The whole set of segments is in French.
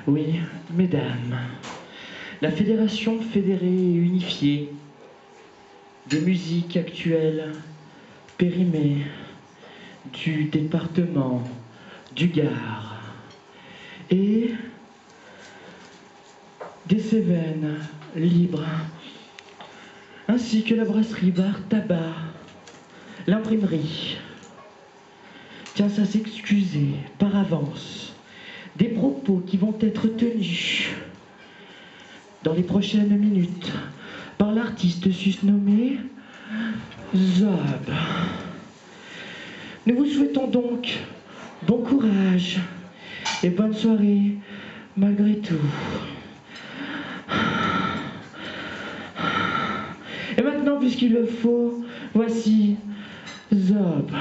Oui, mesdames, la Fédération fédérée et unifiée des musiques actuelles périmées du département du Gard et des Cévennes libres, ainsi que la brasserie bar tabac, l'imprimerie, tient à s'excuser par avance des propos qui vont être tenus dans les prochaines minutes par l'artiste susnommé Zob. Nous vous souhaitons donc bon courage et bonne soirée malgré tout. Et maintenant, puisqu'il le faut, voici Zob.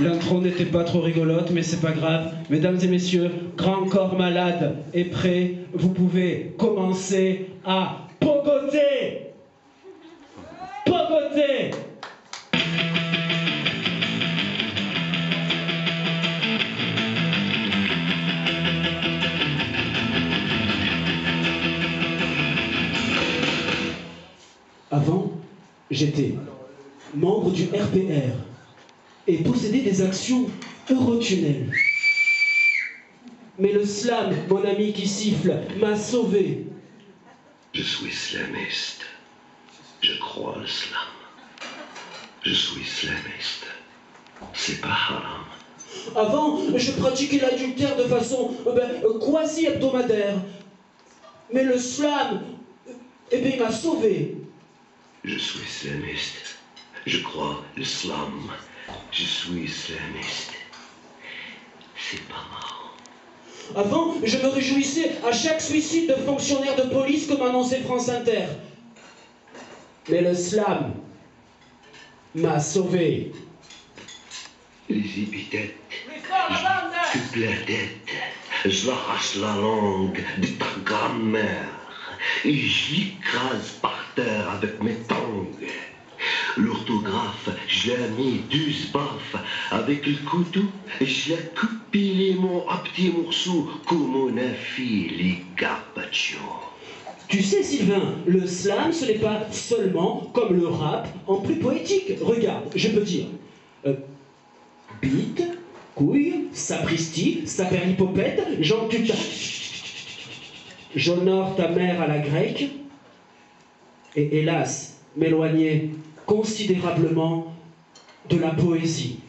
L'intro n'était pas trop rigolote, mais c'est pas grave. Mesdames et messieurs, Grand Corps Malade est prêt. Vous pouvez commencer à pogoter. Pogoter. Avant, j'étais membre du RPR et possédait des actions Eurotunnel. Mais le slam, mon ami qui siffle, m'a sauvé. Je suis slamiste. Je crois le slam. Je suis slamiste. C'est pas haram. Avant, je pratiquais l'adultère de façon quasi-hebdomadaire. Mais le slam, il m'a sauvé. Je suis slamiste. Je crois le slam. Je suis islamiste. C'est pas marrant. Avant, je me réjouissais à chaque suicide de fonctionnaire de police comme annonçait France Inter. Mais le slam m'a sauvé. Les épithètes. Je coupe la tête. Je l'arrache la langue de ta grand-mère. Et je l'écrase par terre avec mes tongs. L'orthographe, je l'ai mis 12 baffes avec le couteau, je l'ai coupé les mots à petits morceaux comme on a fait les carpaccio. Tu sais, Sylvain, le slam, ce n'est pas seulement comme le rap en plus poétique. Regarde, je peux dire bite, couille, sapristi, saperlipopette, j'honore ta mère à la grecque, et hélas, m'éloigner considérablement de la poésie.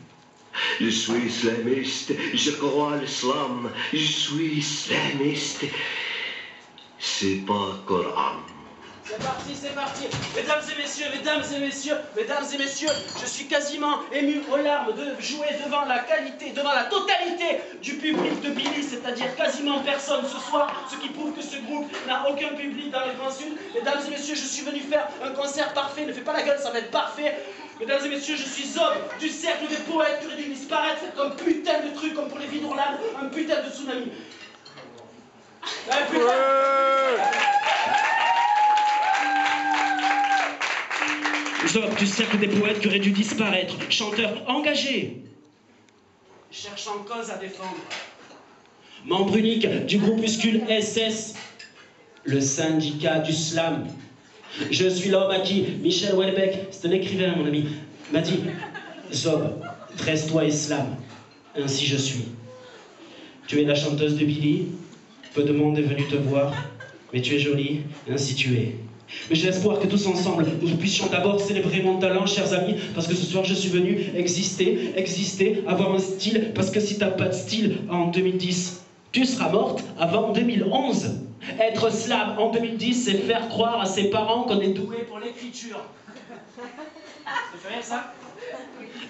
Je suis islamiste, je crois l'islam, je suis islamiste. C'est pas Coran. C'est parti. Mesdames et messieurs, mesdames et messieurs, mesdames et messieurs, je suis quasiment ému aux larmes de jouer devant la totalité du public de Billy, c'est-à-dire quasiment personne ce soir, ce qui prouve que ce groupe n'a aucun public dans le Grand Sud. Mesdames et messieurs, je suis venu faire un concert parfait, ne fais pas la gueule, ça va être parfait. Mesdames et messieurs, je suis Zob du cercle des poètes qui aurait dû disparaître, c'est un putain de truc comme pour les Vidourlades, un putain de tsunami. Zob du cercle des poètes qui aurait dû disparaître, chanteur engagé, Cherchant cause à défendre. membre unique du groupuscule SS, le syndicat du slam. Je suis l'homme à qui Michel Houellebecq, c'est un écrivain mon ami, m'a dit Zob, dresse-toi et slam, ainsi je suis. Tu es la chanteuse de Billy, peu de monde est venu te voir, mais tu es jolie, ainsi tu es. Mais j'ai l'espoir que tous ensemble, nous puissions d'abord célébrer mon talent, chers amis, parce que ce soir je suis venu exister, avoir un style, parce que si t'as pas de style en 2010, tu seras morte avant 2011. Être slam en 2010, c'est faire croire à ses parents qu'on est doué pour l'écriture. Ça fait rire ça?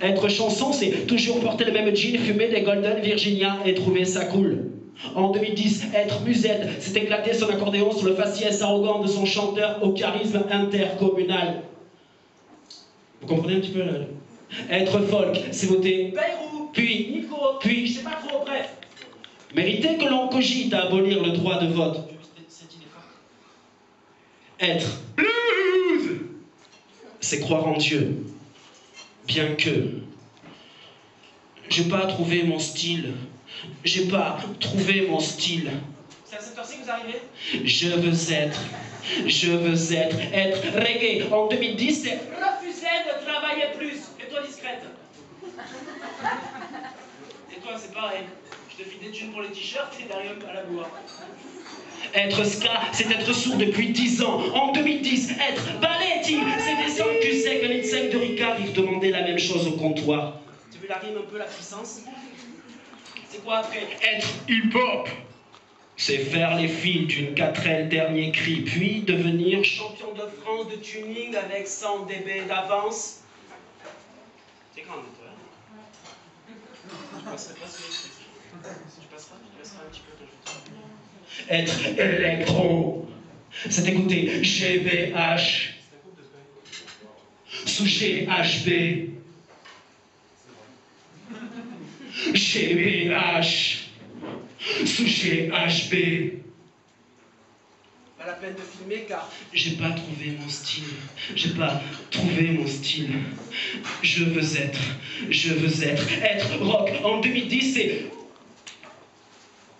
Être chanson, c'est toujours porter le même jean, fumer des Golden Virginia et trouver ça cool. En 2010, être musette, c'est éclater son accordéon sur le faciès arrogant de son chanteur au charisme intercommunal. Vous comprenez un petit peu là? Être folk, c'est voter Bayrou, puis Nico, puis je sais pas trop, bref. Mériter que l'on cogite à abolir le droit de vote. Être blues, c'est croire en Dieu. Bien que j'ai pas trouvé mon style, J'ai pas trouvé mon style. C'est à cette heure-ci que vous arrivez? Je veux être reggae. En 2010, c'est Refusez de travailler plus. Fais-toi discrète. Et toi, c'est pareil. Je te file des thunes pour les t-shirts et t'arrives à la bourre. être ska, c'est être sourd depuis 10 ans. En 2010, être balletti, c'est descendre cul sec, un litre 5 de Ricard, ils demandaient la même chose au comptoir. Tu veux la rime un peu, la puissance? C'est quoi après? Être hip-hop, c'est faire les fils d'une 4L dernier cri, puis devenir Champion de France de tuning avec 100 dB d'avance. C'est grand, toi. Je passerai pas sur les trucs. Tu passeras un petit peu quand je vais te... être électro, c'est écouter GBH sous GHB. GBH sous GHB. Pas la peine de filmer car J'ai pas trouvé mon style. J'ai pas trouvé mon style. Je veux être rock. En 2010, c'est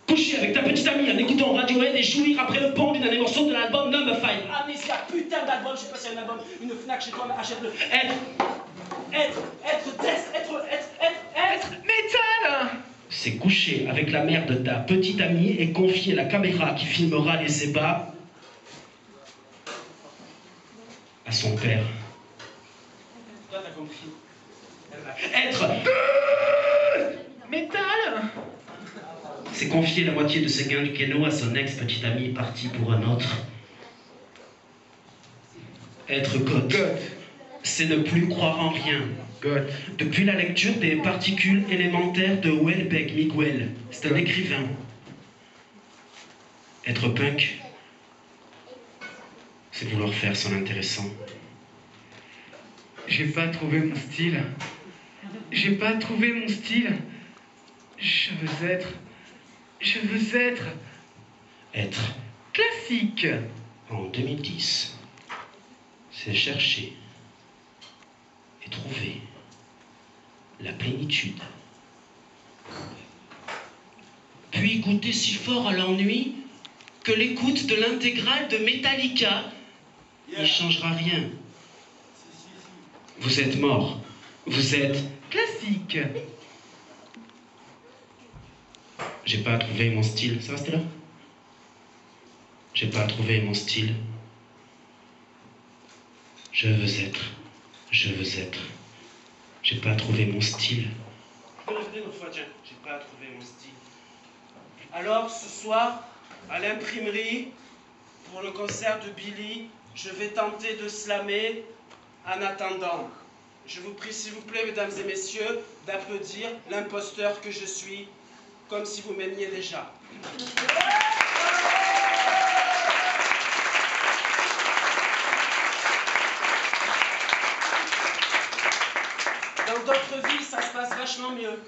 coucher avec ta petite amie en écoutant Radiohead et jouir après le pont d'un des morceaux de l'album Number 5. Amnésia, putain d'album, je sais pas s'il y a un album, une Fnac chez toi, mais achète-le. Être Métal! c'est coucher avec la mère de ta petite amie et confier la caméra qui filmera les ébats à son père. Toi, t'as compris. Être Métal! c'est confier la moitié de ses gains du kéno à son ex-petite amie partie pour un autre. Être goth, c'est ne plus croire en rien. Depuis la lecture des particules élémentaires de Houellebecq Miguel, c'est un écrivain. Être punk, c'est vouloir faire son intéressant. J'ai pas trouvé mon style. J'ai pas trouvé mon style. Je veux être Être classique. en 2010, c'est chercher et trouver la plénitude. Puis goûter si fort à l'ennui que l'écoute de l'intégrale de Metallica n'y changera rien. Vous êtes mort. Vous êtes... Classique. J'ai pas trouvé mon style. Ça va, Stella? J'ai pas trouvé mon style. Je veux être. J'ai pas trouvé mon style. Je peux répéter une autre fois, tiens. J'ai pas trouvé mon style. Alors, ce soir, à l'imprimerie, pour le concert de Billy, je vais tenter de slammer en attendant. Je vous prie, s'il vous plaît, mesdames et messieurs, d'applaudir l'imposteur que je suis, comme si vous m'aimiez déjà. Dans d'autres vies, ça se passe vachement mieux.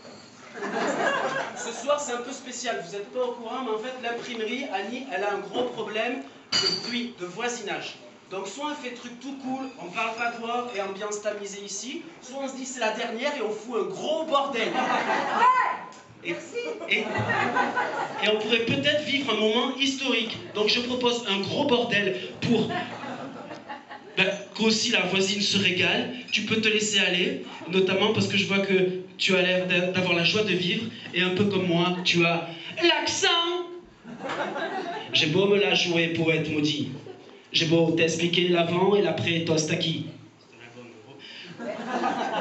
Ce soir, c'est un peu spécial. Vous n'êtes pas au courant, mais en fait, l'imprimerie, Annie, elle a un gros problème de bruit, de voisinage. Donc, soit on fait truc tout cool, on parle pas dehors et ambiance tamisée ici, soit on se dit c'est la dernière et on fout un gros bordel. Et on pourrait peut-être vivre un moment historique. Donc, je propose un gros bordel pour... qu'aussi la voisine se régale, tu peux te laisser aller, notamment parce que je vois que tu as l'air d'avoir la joie de vivre, et un peu comme moi, tu as l'accent. J'ai beau me la jouer, poète maudit. J'ai beau t'expliquer l'avant et l'après Tostaki.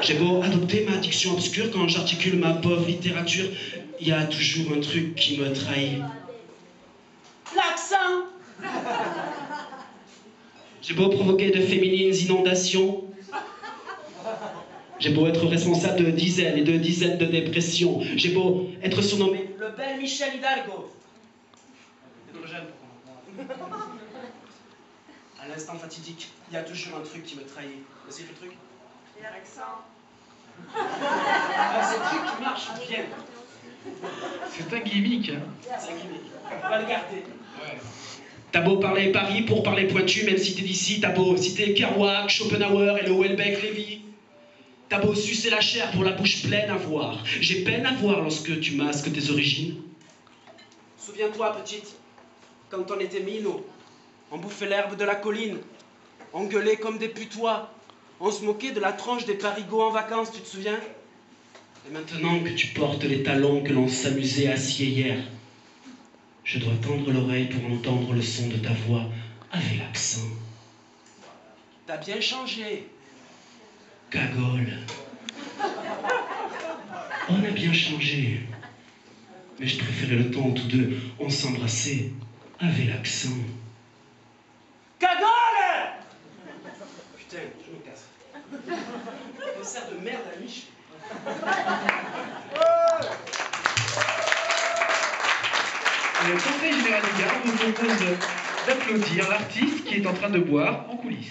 J'ai beau adopter ma diction obscure quand j'articule ma pauvre littérature, il y a toujours un truc qui me trahit. L'accent. J'ai beau provoquer de féminines inondations. J'ai beau être responsable de dizaines et de dizaines de dépressions. J'ai beau être surnommé le bel Michel Hidalgo. Hydrogène pour moi. À l'instant fatidique, il y a toujours un truc qui me trahit. Vas-y, le truc. Et l'accent. C'est un truc qui marche bien. C'est un gimmick. Hein. C'est un gimmick. On va le garder. Ouais. T'as beau parler Paris pour parler pointu, même si t'es d'ici, t'as beau citer Kerouac, Schopenhauer et le Houellebecq Lévy. T'as beau sucer la chair pour la bouche pleine à voir. J'ai peine à voir lorsque tu masques tes origines. Souviens-toi, petite, quand on était minots, on bouffait l'herbe de la colline, on gueulait comme des putois, on se moquait de la tronche des parigots en vacances, tu te souviens? Et maintenant que tu portes les talons que l'on s'amusait à scier hier, je dois tendre l'oreille pour entendre le son de ta voix avec l'accent. T'as bien changé. Cagole. On a bien changé. Mais je préférais le temps où tous deux on s'embrassait avec l'accent. Cagole! Putain, je me casse. Concert de merde à Mich. Le Conseil général de Gare vous propose d'applaudir l'artiste qui est en train de boire en coulisses.